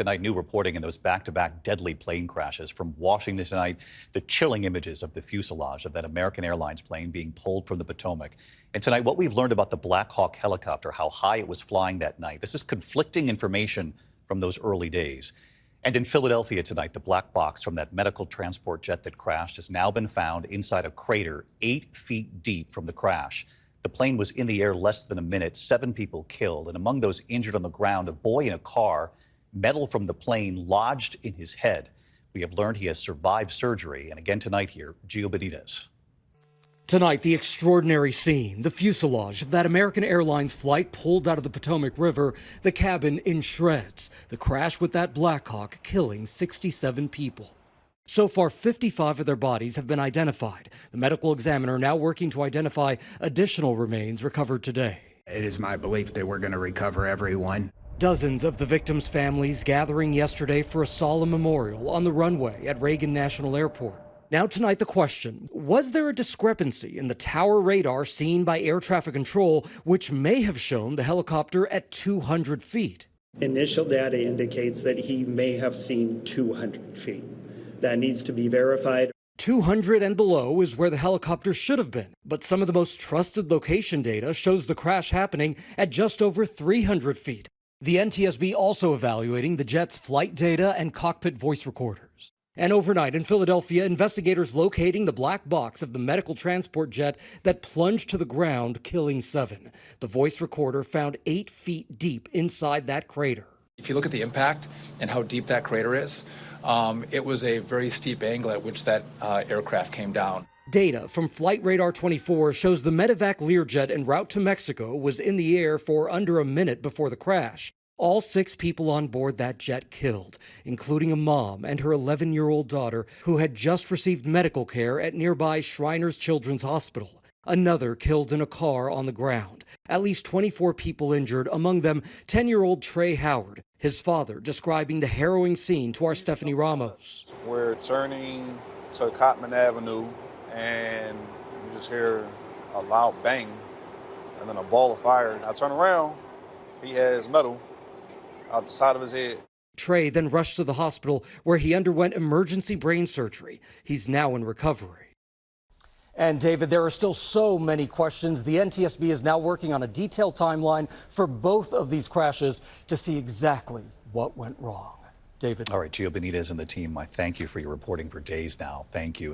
Tonight, new reporting in those back-to-back deadly plane crashes from Washington tonight. The chilling images of the fuselage of that American Airlines plane being pulled from the Potomac. And tonight, what we've learned about the Black Hawk helicopter, how high it was flying that night. This is conflicting information from those early days. And in Philadelphia tonight, the black box from that medical transport jet that crashed has now been found inside a crater 8 feet deep from the crash. The plane was in the air less than a minute, 7 people killed. And among those injured on the ground, a boy in a car. Metal from the plane lodged in his head. We have learned he has survived surgery. And again tonight here, Gio Benitez. Tonight, the extraordinary scene, the fuselage of that American Airlines flight pulled out of the Potomac River, the cabin in shreds, the crash with that Black Hawk killing 67 people. So far, 55 of their bodies have been identified. The medical examiner now working to identify additional remains recovered today. It is my belief that we're going to recover everyone. Dozens of the victims' families gathering yesterday for a solemn memorial on the runway at Reagan National Airport. Now tonight the question, was there a discrepancy in the tower radar seen by air traffic control which may have shown the helicopter at 200 feet? Initial data indicates that he may have seen 200 feet. That needs to be verified. 200 and below is where the helicopter should have been, but some of the most trusted location data shows the crash happening at just over 300 feet. The NTSB also evaluating the jet's flight data and cockpit voice recorders. And overnight in Philadelphia, investigators locating the black box of the medical transport jet that plunged to the ground, killing 7. The voice recorder found 8 feet deep inside that crater. If you look at the impact and how deep that crater is, it was a very steep angle at which that aircraft came down. Data from Flight Radar 24 shows the medevac Learjet en route to Mexico was in the air for under a minute before the crash. All 6 people on board that jet killed, including a mom and her 11-year-old daughter who had just received medical care at nearby Shriners Children's Hospital. Another killed in a car on the ground. At least 24 people injured, among them 10-year-old Trey Howard, his father describing the harrowing scene to our Stephanie Ramos. We're turning to Cotman Avenue, and you just hear a loud bang and then a ball of fire. I turn around, he has metal out the side of his head. Trey then rushed to the hospital where he underwent emergency brain surgery. He's now in recovery. And David, there are still so many questions. The NTSB is now working on a detailed timeline for both of these crashes to see exactly what went wrong. David. All right, Gio Benitez and the team, I thank you for your reporting for days now. Thank you.